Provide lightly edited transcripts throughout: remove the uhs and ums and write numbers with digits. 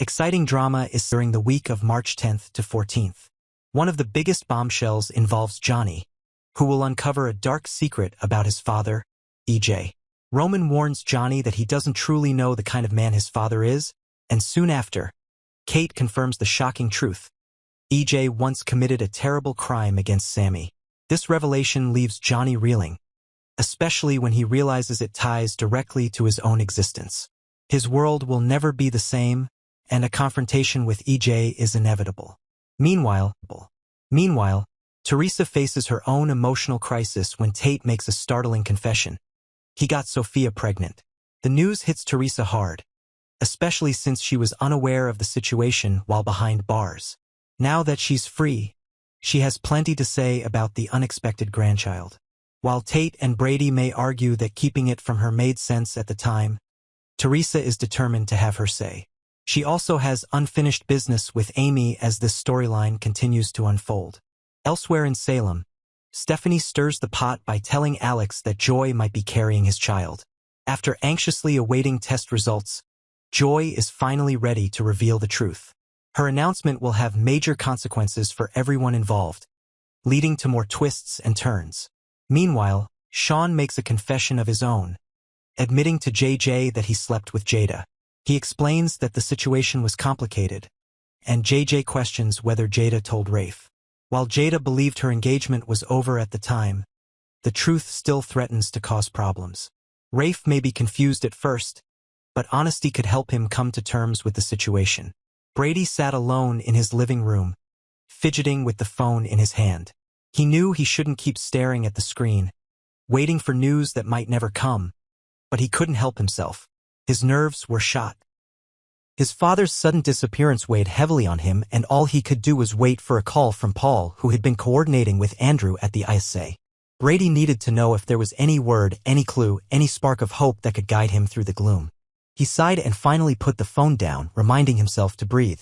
Exciting drama is during the week of March 10th to 14th. One of the biggest bombshells involves Johnny, who will uncover a dark secret about his father, EJ. Roman warns Johnny that he doesn't truly know the kind of man his father is, and soon after, Kate confirms the shocking truth. EJ once committed a terrible crime against Sammy. This revelation leaves Johnny reeling, especially when he realizes it ties directly to his own existence. His world will never be the same, and a confrontation with EJ is inevitable. Meanwhile, Teresa faces her own emotional crisis when Tate makes a startling confession. He got Sophia pregnant. The news hits Teresa hard, especially since she was unaware of the situation while behind bars. Now that she's free, she has plenty to say about the unexpected grandchild. While Tate and Brady may argue that keeping it from her made sense at the time, Teresa is determined to have her say. She also has unfinished business with Amy as this storyline continues to unfold. Elsewhere in Salem, Stephanie stirs the pot by telling Alex that Joy might be carrying his child. After anxiously awaiting test results, Joy is finally ready to reveal the truth. Her announcement will have major consequences for everyone involved, leading to more twists and turns. Meanwhile, Sean makes a confession of his own, admitting to JJ that he slept with Jada. He explains that the situation was complicated, and JJ questions whether Jada told Rafe. While Jada believed her engagement was over at the time, the truth still threatens to cause problems. Rafe may be confused at first, but honesty could help him come to terms with the situation. Brady sat alone in his living room, fidgeting with the phone in his hand. He knew he shouldn't keep staring at the screen, waiting for news that might never come, but he couldn't help himself. His nerves were shot. His father's sudden disappearance weighed heavily on him, and all he could do was wait for a call from Paul, who had been coordinating with Andrew at the ISA. Brady needed to know if there was any word, any clue, any spark of hope that could guide him through the gloom. He sighed and finally put the phone down, reminding himself to breathe.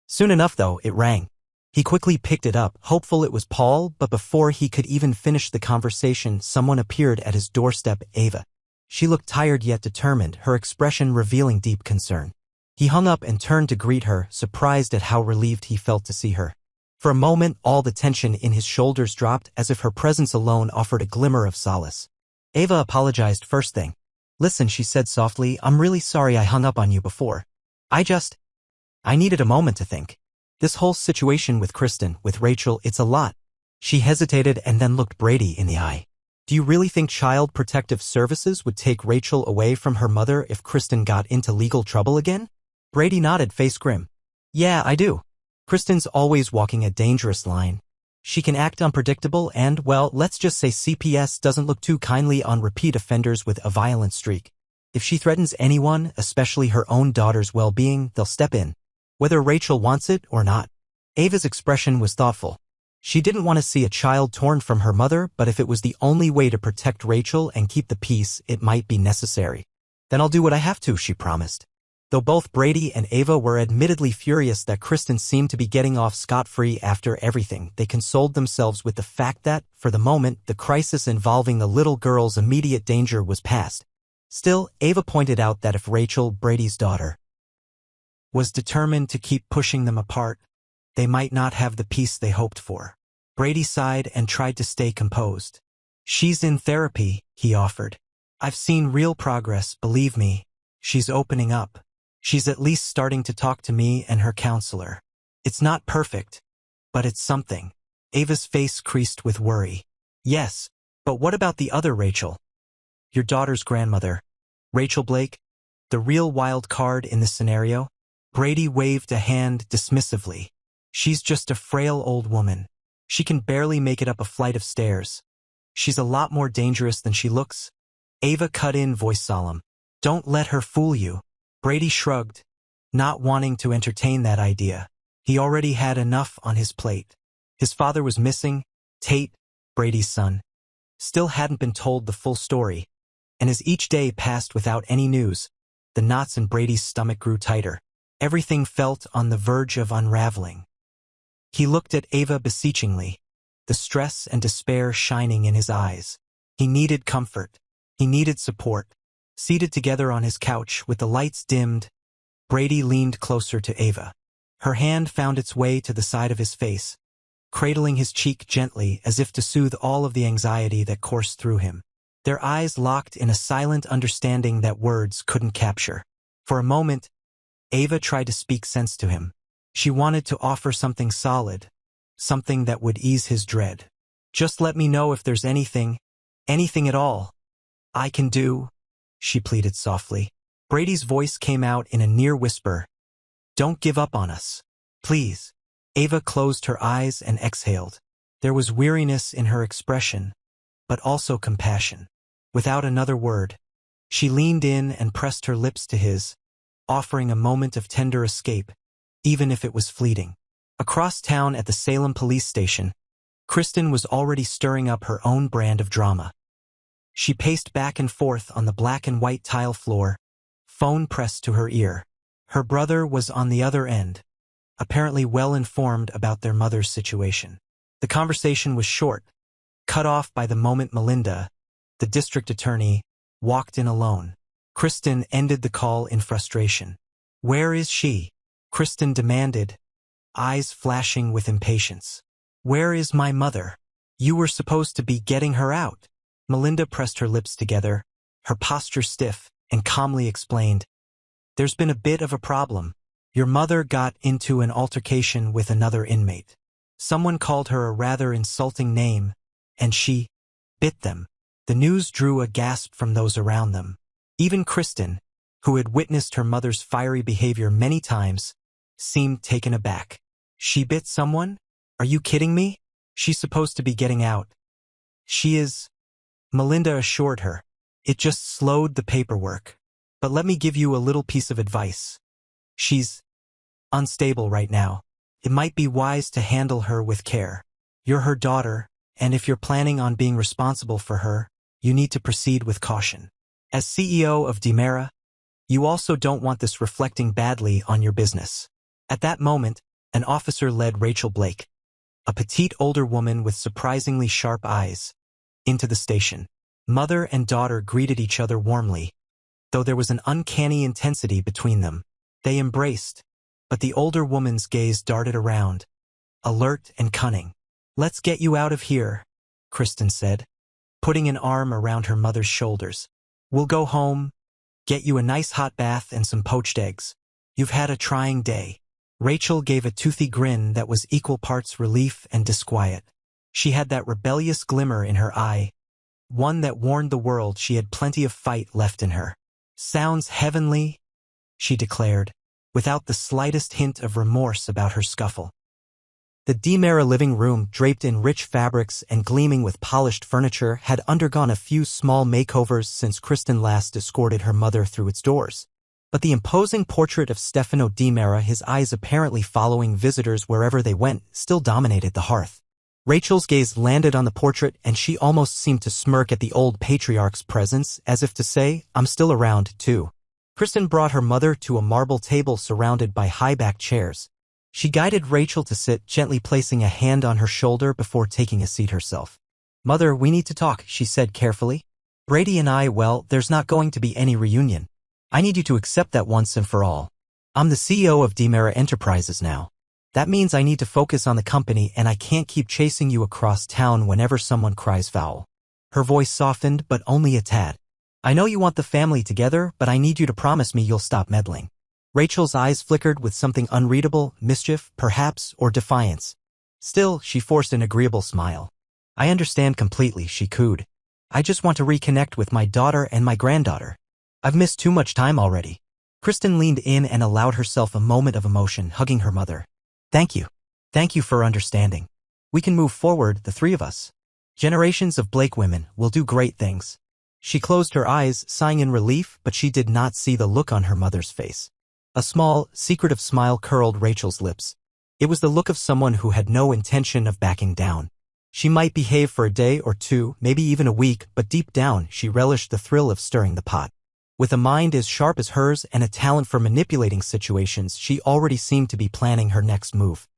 Soon enough, though, it rang. He quickly picked it up, hopeful it was Paul, but before he could even finish the conversation, someone appeared at his doorstep, Ava. She looked tired yet determined, her expression revealing deep concern. He hung up and turned to greet her, surprised at how relieved he felt to see her. For a moment, all the tension in his shoulders dropped, as if her presence alone offered a glimmer of solace. Ava apologized first thing. "Listen," she said softly, "I'm really sorry I hung up on you before. I needed a moment to think. This whole situation with Kristen, with Rachel, it's a lot." She hesitated and then looked Brady in the eye. "Do you really think Child Protective Services would take Rachel away from her mother if Kristen got into legal trouble again?" Brady nodded, face grim. "Yeah, I do. Kristen's always walking a dangerous line. She can act unpredictable and, well, let's just say CPS doesn't look too kindly on repeat offenders with a violent streak. If she threatens anyone, especially her own daughter's well-being, they'll step in, whether Rachel wants it or not." Ava's expression was thoughtful. She didn't want to see a child torn from her mother, but if it was the only way to protect Rachel and keep the peace, it might be necessary. "Then I'll do what I have to," she promised. Though both Brady and Ava were admittedly furious that Kristen seemed to be getting off scot-free after everything, they consoled themselves with the fact that, for the moment, the crisis involving the little girl's immediate danger was past. Still, Ava pointed out that if Rachel, Brady's daughter, was determined to keep pushing them apart, they might not have the peace they hoped for. Brady sighed and tried to stay composed. "She's in therapy," he offered. "I've seen real progress, believe me. She's opening up. She's at least starting to talk to me and her counselor. It's not perfect, but it's something." Ava's face creased with worry. "Yes, but what about the other Rachel? Your daughter's grandmother, Rachel Blake? The real wild card in this scenario?" Brady waved a hand dismissively. "She's just a frail old woman. She can barely make it up a flight of stairs. She's a lot more dangerous than she looks." Ava cut in, voice solemn. "Don't let her fool you." Brady shrugged, not wanting to entertain that idea. He already had enough on his plate. His father was missing. Tate, Brady's son, still hadn't been told the full story, and as each day passed without any news, the knots in Brady's stomach grew tighter. Everything felt on the verge of unraveling. He looked at Ava beseechingly, the stress and despair shining in his eyes. He needed comfort. He needed support. Seated together on his couch with the lights dimmed, Brady leaned closer to Ava. Her hand found its way to the side of his face, cradling his cheek gently as if to soothe all of the anxiety that coursed through him. Their eyes locked in a silent understanding that words couldn't capture. For a moment, Ava tried to speak sense to him. She wanted to offer something solid, something that would ease his dread. "Just let me know if there's anything at all I can do," she pleaded softly. Brady's voice came out in a near whisper. "Don't give up on us, please." Ava closed her eyes and exhaled. There was weariness in her expression, but also compassion. Without another word, she leaned in and pressed her lips to his, offering a moment of tender escape, even if it was fleeting. Across town at the Salem police station, Kristen was already stirring up her own brand of drama. She paced back and forth on the black and white tile floor, phone pressed to her ear. Her brother was on the other end, apparently well informed about their mother's situation. The conversation was short, cut off by the moment Melinda, the district attorney, walked in alone. Kristen ended the call in frustration. "Where is she?" Kristen demanded, eyes flashing with impatience. "Where is my mother? You were supposed to be getting her out." Melinda pressed her lips together, her posture stiff, and calmly explained, "There's been a bit of a problem. Your mother got into an altercation with another inmate. Someone called her a rather insulting name, and she bit them." The news drew a gasp from those around them. Even Kristen, who had witnessed her mother's fiery behavior many times, seemed taken aback. "She bit someone? Are you kidding me? She's supposed to be getting out." "She is," Melinda assured her. "It just slowed the paperwork. But let me give you a little piece of advice. She's unstable right now. It might be wise to handle her with care. You're her daughter, and if you're planning on being responsible for her, you need to proceed with caution. As CEO of Demera, you also don't want this reflecting badly on your business." At that moment, an officer led Rachel Blake, a petite older woman with surprisingly sharp eyes, into the station. Mother and daughter greeted each other warmly, though there was an uncanny intensity between them. They embraced, but the older woman's gaze darted around, alert and cunning. "Let's get you out of here," Kristen said, putting an arm around her mother's shoulders. "We'll go home, get you a nice hot bath and some poached eggs. You've had a trying day." Rachel gave a toothy grin that was equal parts relief and disquiet. She had that rebellious glimmer in her eye, one that warned the world she had plenty of fight left in her. "Sounds heavenly," she declared, without the slightest hint of remorse about her scuffle. The Demera living room, draped in rich fabrics and gleaming with polished furniture, had undergone a few small makeovers since Kristen last escorted her mother through its doors. But the imposing portrait of Stefano Demera, his eyes apparently following visitors wherever they went, still dominated the hearth. Rachel's gaze landed on the portrait, and she almost seemed to smirk at the old patriarch's presence, as if to say, "I'm still around, too." Kristen brought her mother to a marble table surrounded by high-backed chairs. She guided Rachel to sit, gently placing a hand on her shoulder before taking a seat herself. "Mother, we need to talk," she said carefully. "Brady and I, well, there's not going to be any reunion. I need you to accept that once and for all. I'm the CEO of Demera Enterprises now. That means I need to focus on the company, and I can't keep chasing you across town whenever someone cries foul." Her voice softened, but only a tad. "I know you want the family together, but I need you to promise me you'll stop meddling." Rachel's eyes flickered with something unreadable, mischief, perhaps, or defiance. Still, she forced an agreeable smile. "I understand completely," she cooed. "I just want to reconnect with my daughter and my granddaughter. I've missed too much time already." Kristen leaned in and allowed herself a moment of emotion, hugging her mother. "Thank you. Thank you for understanding. We can move forward, the three of us. Generations of Blake women will do great things." She closed her eyes, sighing in relief, but she did not see the look on her mother's face. A small, secretive smile curled Rachel's lips. It was the look of someone who had no intention of backing down. She might behave for a day or two, maybe even a week, but deep down she relished the thrill of stirring the pot. With a mind as sharp as hers and a talent for manipulating situations, she already seemed to be planning her next move.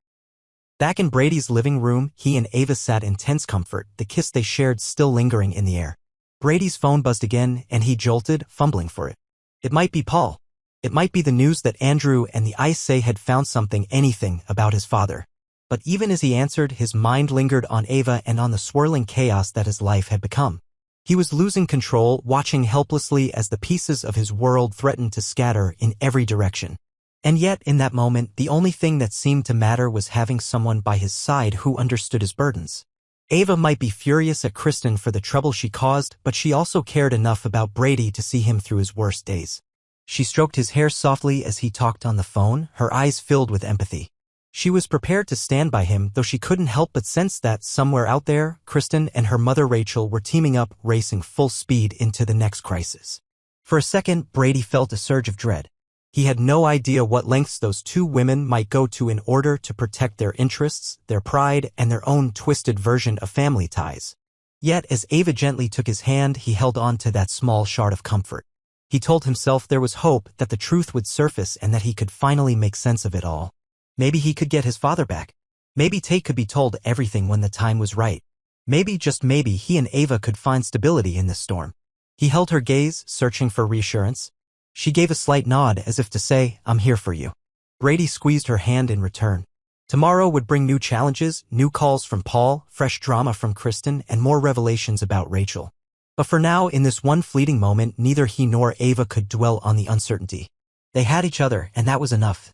Back in Brady's living room, he and Ava sat in tense comfort, the kiss they shared still lingering in the air. Brady's phone buzzed again, and he jolted, fumbling for it. It might be Paul. It might be the news that Andrew and the ICE say had found anything about his father. But even as he answered, his mind lingered on Ava and on the swirling chaos that his life had become. He was losing control, watching helplessly as the pieces of his world threatened to scatter in every direction. And yet, in that moment, the only thing that seemed to matter was having someone by his side who understood his burdens. Ava might be furious at Kristen for the trouble she caused, but she also cared enough about Brady to see him through his worst days. She stroked his hair softly as he talked on the phone, her eyes filled with empathy. She was prepared to stand by him, though she couldn't help but sense that, somewhere out there, Kristen and her mother Rachel were teaming up, racing full speed into the next crisis. For a second, Brady felt a surge of dread. He had no idea what lengths those two women might go to in order to protect their interests, their pride, and their own twisted version of family ties. Yet, as Ava gently took his hand, he held on to that small shard of comfort. He told himself there was hope that the truth would surface and that he could finally make sense of it all. Maybe he could get his father back. Maybe Tate could be told everything when the time was right. Maybe, just maybe, he and Ava could find stability in this storm. He held her gaze, searching for reassurance. She gave a slight nod as if to say, "I'm here for you." Brady squeezed her hand in return. Tomorrow would bring new challenges, new calls from Paul, fresh drama from Kristen, and more revelations about Rachel. But for now, in this one fleeting moment, neither he nor Ava could dwell on the uncertainty. They had each other, and that was enough.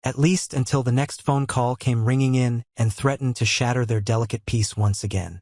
At least until the next phone call came ringing in and threatened to shatter their delicate peace once again.